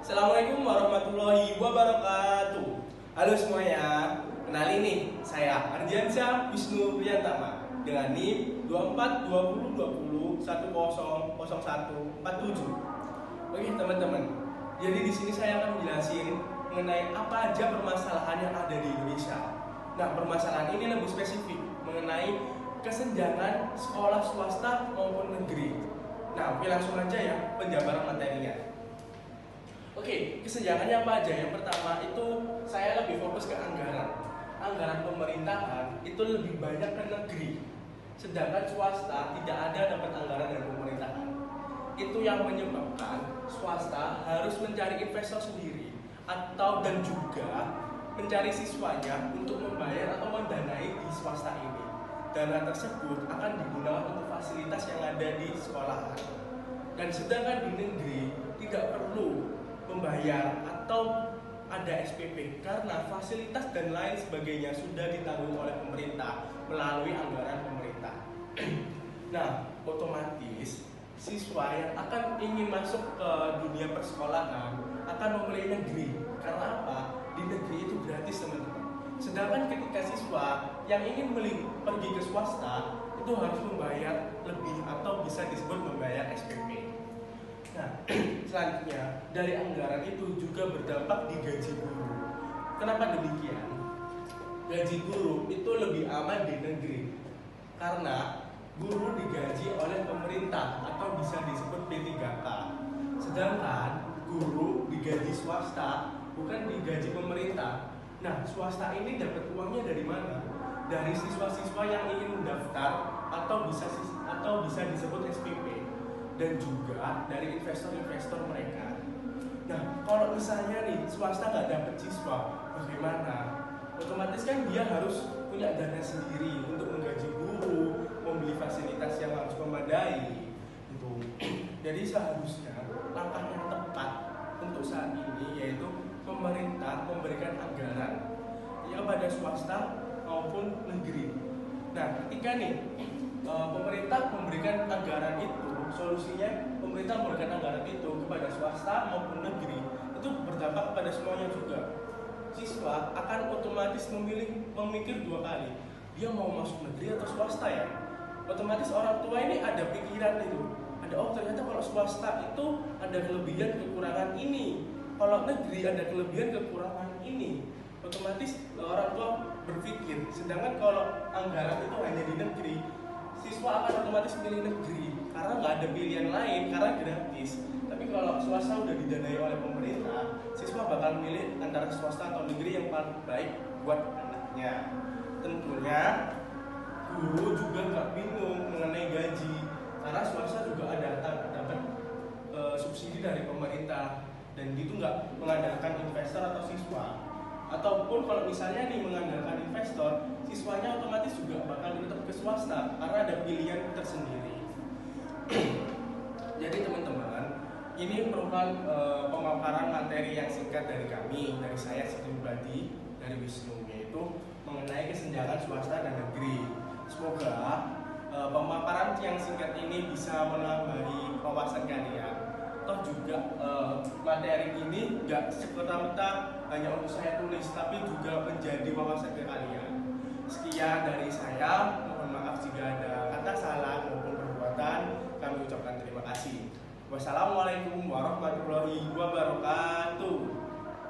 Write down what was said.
Assalamualaikum warahmatullahi wabarakatuh. Halo semuanya, kenalin nih, saya Ardiansyah Wisnu Priyantama dengan NIM 242020100147. Oke teman-teman, jadi di sini saya akan menjelasin mengenai apa aja permasalahan yang ada di Indonesia. Nah, permasalahan ini lebih spesifik mengenai kesenjangan sekolah swasta maupun negeri. Nah, oke langsung aja ya penjabaran materinya. Oke, kesenjangannya apa aja? Yang pertama itu saya lebih fokus ke anggaran. Anggaran pemerintahan itu lebih banyak ke negeri, sedangkan swasta tidak ada dapat anggaran dari pemerintahan. Itu yang menyebabkan swasta harus mencari investor sendiri dan juga mencari siswanya untuk membayar atau mendanai di swasta ini. Dana tersebut akan digunakan untuk fasilitas yang ada di sekolahan. Dan sedangkan di negeri tidak perlu membayar atau ada SPP karena fasilitas dan lain sebagainya sudah ditanggung oleh pemerintah melalui anggaran pemerintah. Nah, otomatis siswa yang akan ingin masuk ke dunia persekolahan akan memilih negeri. Karena apa? Di negeri itu gratis teman-teman. Sedangkan ketika siswa yang ingin pergi ke swasta itu harus membayar lebih atau bisa disebut membayar SPP. Nah, selanjutnya dari anggaran itu juga berdampak di gaji guru. Kenapa demikian? Gaji guru itu lebih aman di negeri karena guru digaji oleh pemerintah atau bisa disebut P3K. Sedangkan guru digaji swasta, bukan digaji pemerintah. Nah, swasta ini dapat uangnya dari mana? Dari siswa-siswa yang ingin mendaftar atau bisa disebut SPP. Dan juga dari investor-investor mereka. Nah, kalau misalnya nih swasta nggak dapat siswa, bagaimana? Otomatis kan dia harus punya dana sendiri untuk menggaji guru, membeli fasilitas yang harus memadai. Gitu. Jadi seharusnya langkah yang tepat untuk saat ini yaitu pemerintah memberikan anggaran ya kepada swasta maupun negeri. Nah, ketika nih pemerintah memberikan anggaran itu, solusinya pemerintah memberikan anggaran itu kepada swasta maupun negeri itu berdampak kepada semuanya juga. Siswa akan otomatis memikir dua kali, dia mau masuk negeri atau swasta ya. Otomatis orang tua ini ada pikiran itu, ternyata kalau swasta itu ada kelebihan kekurangan ini, kalau negeri ada kelebihan kekurangan ini. Otomatis orang tua berpikir, sedangkan kalau anggaran itu hanya di negeri, siswa akan otomatis pilih negeri karena nggak ada pilihan lain karena gratis. Tapi kalau swasta udah didanai oleh pemerintah, siswa bakal milih antara swasta atau negeri yang paling baik buat anaknya. Tentunya guru juga nggak bingung mengenai gaji karena swasta juga ada dapat subsidi dari pemerintah dan itu nggak mengandalkan investor atau siswa. Ataupun kalau misalnya nih mengandalkan investor, siswanya otomatis juga bakal tetap ke swasta karena ada pilihan tersendiri. Jadi teman-teman, ini merupakan pemaparan materi yang singkat dari kami, dari saya pribadi, dari Wisnu, yaitu mengenai kesenjangan swasta dan negeri. Semoga pemaparan yang singkat ini bisa menambahi wawasan kalian. Toh juga materi ini nggak serta-merta hanya untuk saya tulis, tapi juga menjadi wawasan ke kalian. Sekian dari saya, mohon maaf jika ada kata salah maupun perbuatan, kami ucapkan terima kasih. Wassalamualaikum warahmatullahi wabarakatuh.